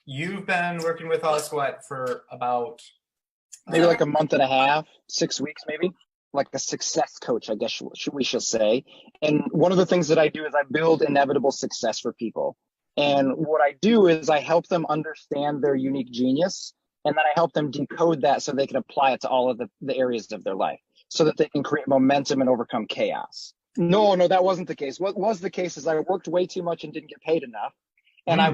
You've been working with us, what, for about, Maybe like a month and a half, 6 weeks, maybe. Like a success coach, I guess we shall say. And one of the things that I do is I build inevitable success for people. And what I do is I help them understand their unique genius, and then I help them decode that so they can apply it to all of the areas of their life so that they can create momentum and overcome chaos. No, that wasn't the case. What was the case is I worked way too much and didn't get paid enough. And mm,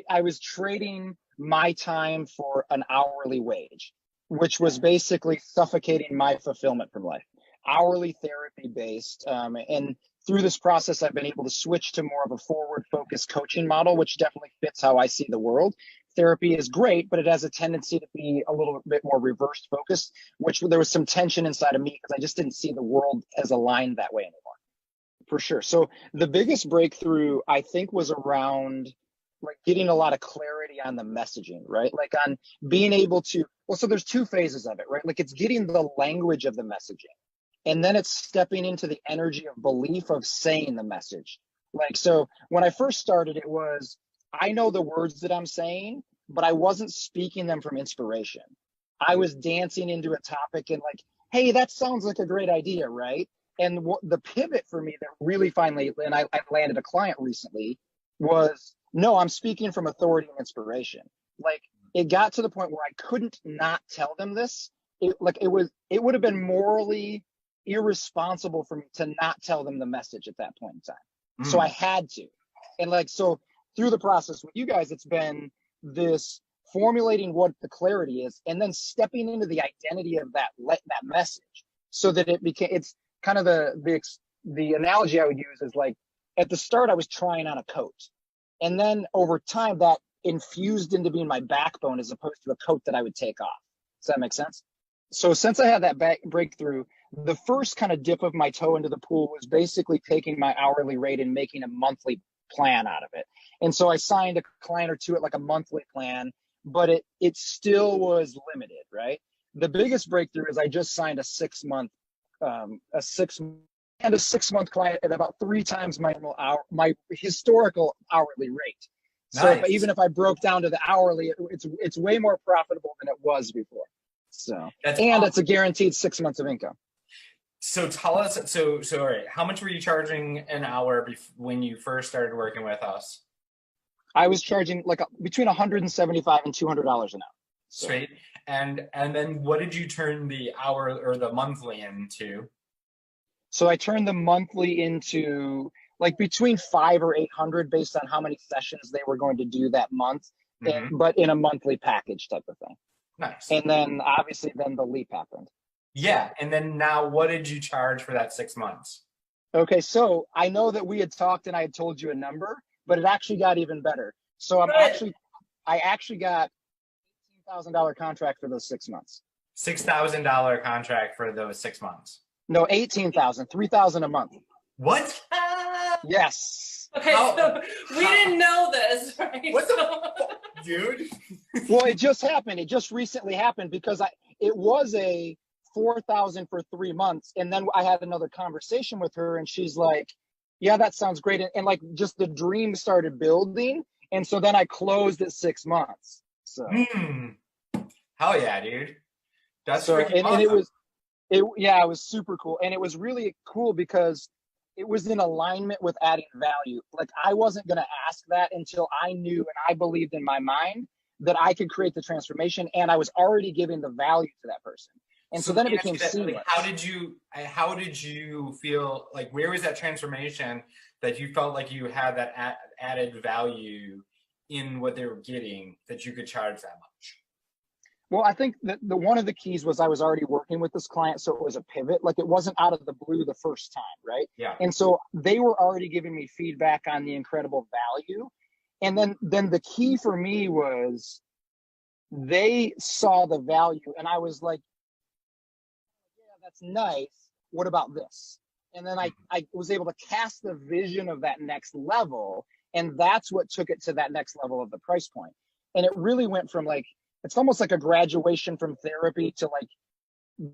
I was trading my time for an hourly wage, which was basically suffocating my fulfillment from life. Hourly therapy based, and through this process, I've been able to switch to more of a forward focused coaching model, which definitely fits how I see the world. Therapy is great, but it has a tendency to be a little bit more reverse focused, which there was some tension inside of me because I just didn't see the world as aligned that way anymore. For sure. So the biggest breakthrough I think was around like getting a lot of clarity on the messaging, right? Like on being able to, well, so there's two phases of it, right? Like it's getting the language of the messaging, and then it's stepping into the energy of belief of saying the message. Like, so when I first started, it was, I know the words that I'm saying, but I wasn't speaking them from inspiration. I was dancing into a topic and like, hey, that sounds like a great idea, right? And the pivot for me that really finally, and I landed a client recently, was no, I'm speaking from authority and inspiration. Like it got to the point where I couldn't not tell them this. It would have been morally irresponsible for me to not tell them the message at that point in time. So I mm. had to. And like, so through the process with you guys, it's been this formulating what the clarity is and then stepping into the identity of that message so that it's kind of the analogy I would use is like at the start I was trying on a coat, and then over time that infused into being my backbone as opposed to a coat that I would take off. Does that make sense? So since I had that breakthrough, the first kind of dip of my toe into the pool was basically taking my hourly rate and making a monthly plan out of it. And so I signed a client or two at like a monthly plan, but it still was limited, right? The biggest breakthrough is I just signed a 6 month a 6 month client at about 3 times my historical hourly rate. So Nice. even if I broke down to the hourly, it's way more profitable than it was before. So, That's and awesome. it's a guaranteed 6 months of income. So tell us, so all right, how much were you charging an hour when you first started working with us? I was charging like between 175 and $200 an hour. So, Straight. And then what did you turn the hour or the monthly into? so I turned the monthly into like between 5 or 800 based on how many sessions they were going to do that month, Hmm. but in a monthly package type of thing. Nice. And then obviously then the leap happened. Yeah. So, And then now what did you charge for that 6 months? okay, so I know that we had talked and I had told you a number, but it actually got even better. So Good. I actually got $18,000 contract for those 6 months. $6,000 contract for those 6 months. No, 18,000, 3,000 a month. What? Yes. Okay, How? so we How? didn't know this, right? What the So, fuck, dude? Well, it just happened. It just recently happened because it was a 4,000 for 3 months. And then I had another conversation with her and she's like, yeah, that sounds great. And like just the dream started building. And so then I closed at 6 months. So, Hmm. Hell yeah, dude. That's so, freaking and awesome. yeah, it was super cool. And it was really cool because it was in alignment with adding value. Like I wasn't going to ask that until I knew and I believed in my mind that I could create the transformation and I was already giving the value to that person. And So so let then it me ask became you that, like, how seamless. did you feel, like, where was that transformation that you felt like you had that added value in what they were getting that you could charge that much? Well, I think that the one of the keys was I was already working with this client, so it was a pivot. Like it wasn't out of the blue the first time, right? Yeah. And so they were already giving me feedback on the incredible value. And then the key for me was they saw the value and I was like, yeah, that's nice. What about this? And then I was able to cast the vision of that next level. And that's what took it to that next level of the price point. And it really went from like, it's almost like a graduation from therapy to like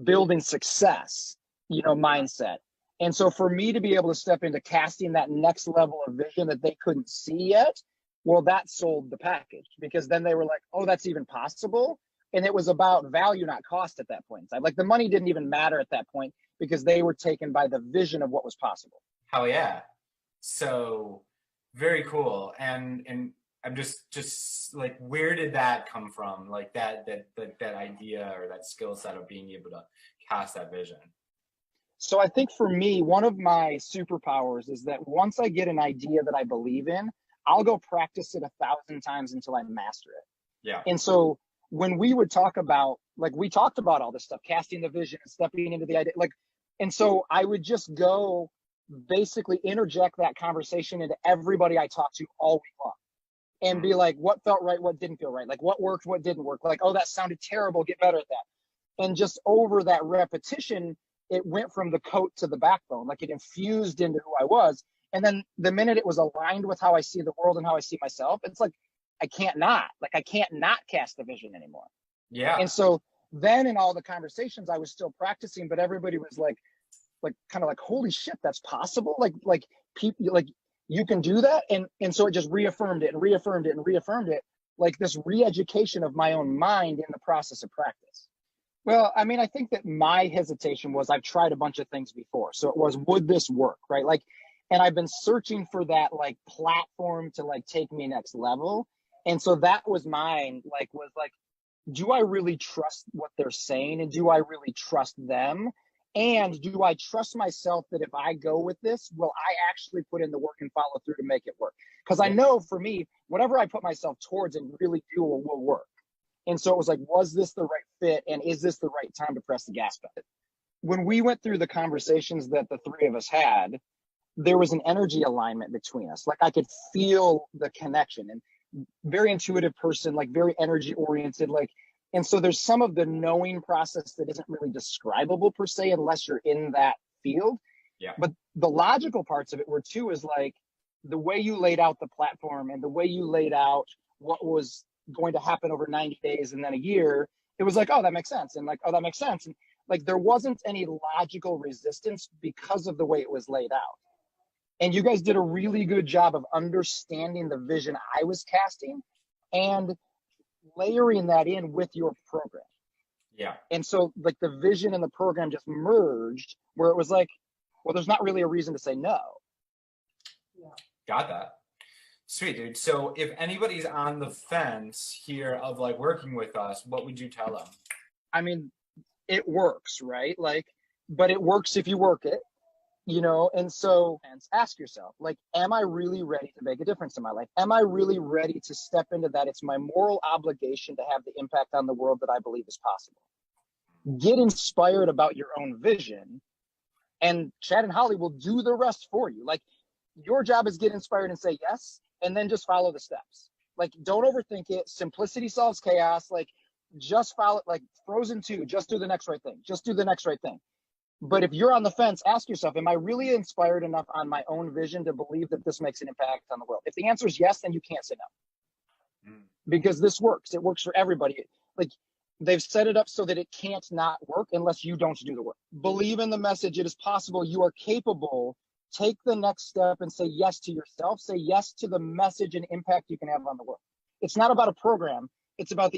building success, mindset. And so for me to be able to step into casting that next level of vision that they couldn't see yet Well, that sold the package, because then they were like, oh, that's even possible. And it was about value, not cost at that point in time. Like the money didn't even matter at that point, because they were taken by the vision of what was possible. Hell yeah. So very cool. And I'm just like, where did that come from? Like that idea or that skill set of being able to cast that vision. So I think for me, one of my superpowers is that once I get an idea that I believe in, I'll go practice it 1,000 times until I master it. Yeah. And so when we would talk about, like, we talked about all this stuff, casting the vision and stepping into the idea, like, and so I would just go basically interject that conversation into everybody I talked to all week long and be like, what felt right, what didn't feel right, like what worked, what didn't work, like, oh, that sounded terrible, get better at that. And just over that repetition, it went from the coat to the backbone, like it infused into who I was. And then the minute it was aligned with how I see the world and how I see myself, it's like, I can't not cast the vision anymore. Yeah. And so then in all the conversations, I was still practicing, but everybody was like kind of like, holy shit, that's possible. Like people, like you can do that. And so it just reaffirmed it and reaffirmed it and reaffirmed it, like this re-education of my own mind in the process of practice. Well, I mean, I think that my hesitation was I've tried a bunch of things before. So it was, would this work? Right. Like, and I've been searching for that like platform to like take me next level. And so that was mine, like, was like, do I really trust what they're saying? And do I really trust them? And do I trust myself that if I go with this, will I actually put in the work and follow through to make it work? Because I know for me, whatever I put myself towards and really do will work. And so it was like, was this the right fit? And is this the right time to press the gas pedal? When we went through the conversations that the three of us had, there was an energy alignment between us. Like I could feel the connection, and very intuitive person, like very energy oriented, like, and so there's some of the knowing process that isn't really describable per se unless you're in that field. Yeah. But the logical parts of it were too, is like the way you laid out the platform and the way you laid out what was going to happen over 90 days and then a year, it was like, oh, that makes sense. And like, oh, that makes sense. And like, there wasn't any logical resistance because of the way it was laid out. And you guys did a really good job of understanding the vision I was casting and layering that in with your program. Yeah. And so like the vision and the program just merged, where it was like, well, there's not really a reason to say no. Yeah. Got that. Sweet, dude. So if anybody's on the fence here of like working with us, what would you tell them? I mean, it works, right? Like, but it works if you work it, you know? And so ask yourself, like, am I really ready to make a difference in my life? Am I really ready to step into that? It's my moral obligation to have the impact on the world that I believe is possible. Get inspired about your own vision, and Chad and Holly will do the rest for you. Like, your job is get inspired and say yes, and then just follow the steps. Like, don't overthink it. Simplicity solves chaos. Like, just follow it. Like Frozen 2, just do the next right thing. Just do the next right thing. But if you're on the fence, ask yourself, am I really inspired enough on my own vision to believe that this makes an impact on the world? If the answer is yes, then you can't say no. Because this works. It works for everybody. Like, they've set it up so that it can't not work unless you don't do the work. Believe in the message. It is possible. You are capable. Take the next step and say yes to yourself. Say yes to the message and impact you can have on the world. It's not about a program. It's about the